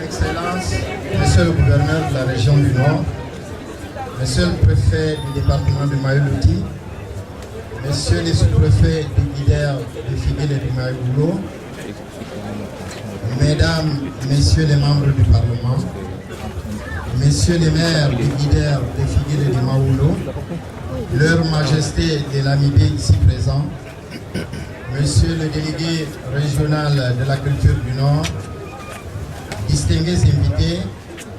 Excellences, Monsieur le gouverneur de la région du Nord, Monsieur le préfet du département de Mayo-Loti, Messieurs les sous-préfets du Guidère de Figuel et du Mayo-Boulo, Mesdames, Messieurs les membres du Parlement, Messieurs les maires du Guidère de Figuel et du Mayo-Boulo, Leur Majesté et l'amitié ici présents, Monsieur le délégué régional de la culture du Nord, distingués invités,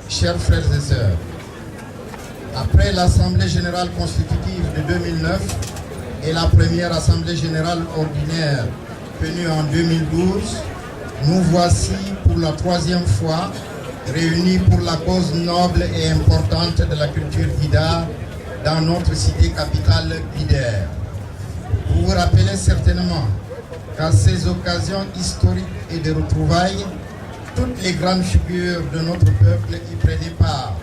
chers frères et sœurs, après l'Assemblée générale constitutive de 2009 et la première Assemblée générale ordinaire tenue en 2012, nous voici pour la troisième fois réunis pour la cause noble et importante de la culture guidare dans notre cité capitale Guidère. Vous vous rappelez certainement qu'à ces occasions historiques et de retrouvailles, toutes les grandes figures de notre peuple y prenaient part,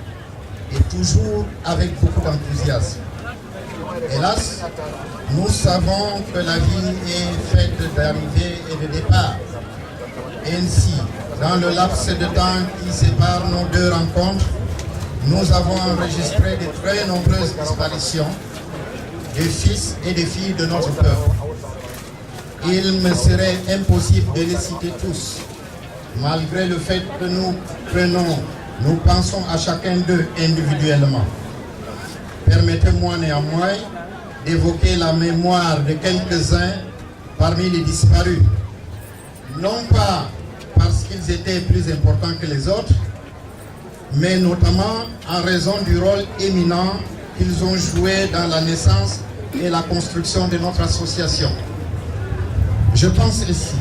et toujours avec beaucoup d'enthousiasme. Hélas, nous savons que la vie est faite d'arrivées et de départs. Ainsi, dans le laps de temps qui sépare nos deux rencontres, nous avons enregistré de très nombreuses disparitions de fils et de filles de notre peuple. Il me serait impossible de les citer tous, malgré le fait que nous pensons à chacun d'eux individuellement. Permettez-moi néanmoins d'évoquer la mémoire de quelques-uns parmi les disparus, non pas parce qu'ils étaient plus importants que les autres, mais notamment en raison du rôle éminent qu'ils ont joué dans la naissance et la construction de notre association. Je pense ici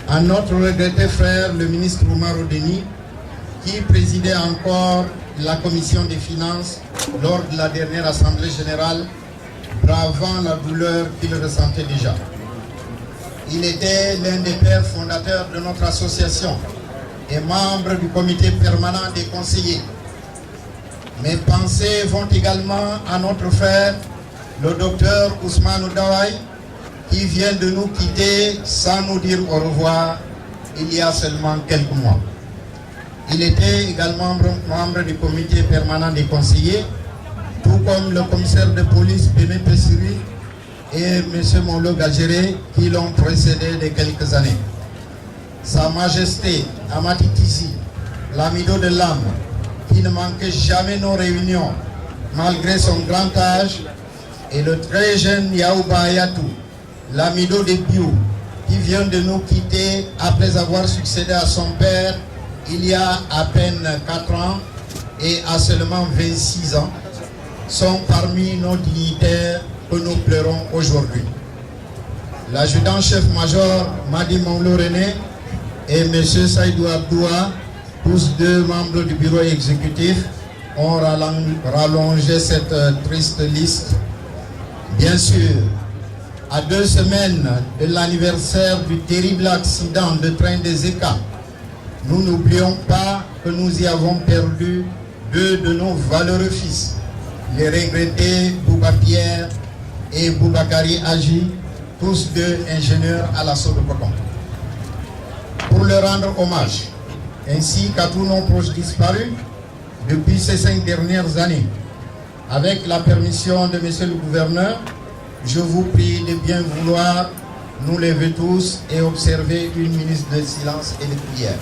à notre regretté frère, le ministre Oumar Odeni, qui présidait encore la commission des finances lors de la dernière assemblée générale, bravant la douleur qu'il ressentait déjà. Il était l'un des pères fondateurs de notre association et membre du comité permanent des conseillers. Mes pensées vont également à notre frère, le docteur Ousmane Oudaway, qui vient de nous quitter sans nous dire au revoir il y a seulement quelques mois. Il était également membre du comité permanent des conseillers, tout comme le commissaire de police Bémé Pessiri et M. Molo Gagéré qui l'ont précédé de quelques années. Sa Majesté Amati Tissi, l'amido de l'âme, qui ne manquait jamais nos réunions malgré son grand âge, et le très jeune Yaouba Ayatou, l'amido de Biou, qui vient de nous quitter après avoir succédé à son père il y a à peine 4 ans et à seulement 26 ans, sont parmi nos dignitaires que nous pleurons aujourd'hui. L'adjudant-chef-major Madi Manglo René et M. Saïdou Abdoua, tous deux membres du bureau exécutif, ont rallongé cette triste liste. Bien sûr, à 2 semaines de l'anniversaire du terrible accident de train des ECA, nous n'oublions pas que nous y avons perdu 2 de nos valeureux fils, les regrettés Bouba Pierre et Boubakari Agi, tous deux ingénieurs à l'assaut de Coton. Pour leur rendre hommage, ainsi qu'à tous nos proches disparus depuis ces 5 dernières années, avec la permission de Monsieur le gouverneur, je vous prie de bien vouloir nous lever tous et observer une minute de silence et de prière.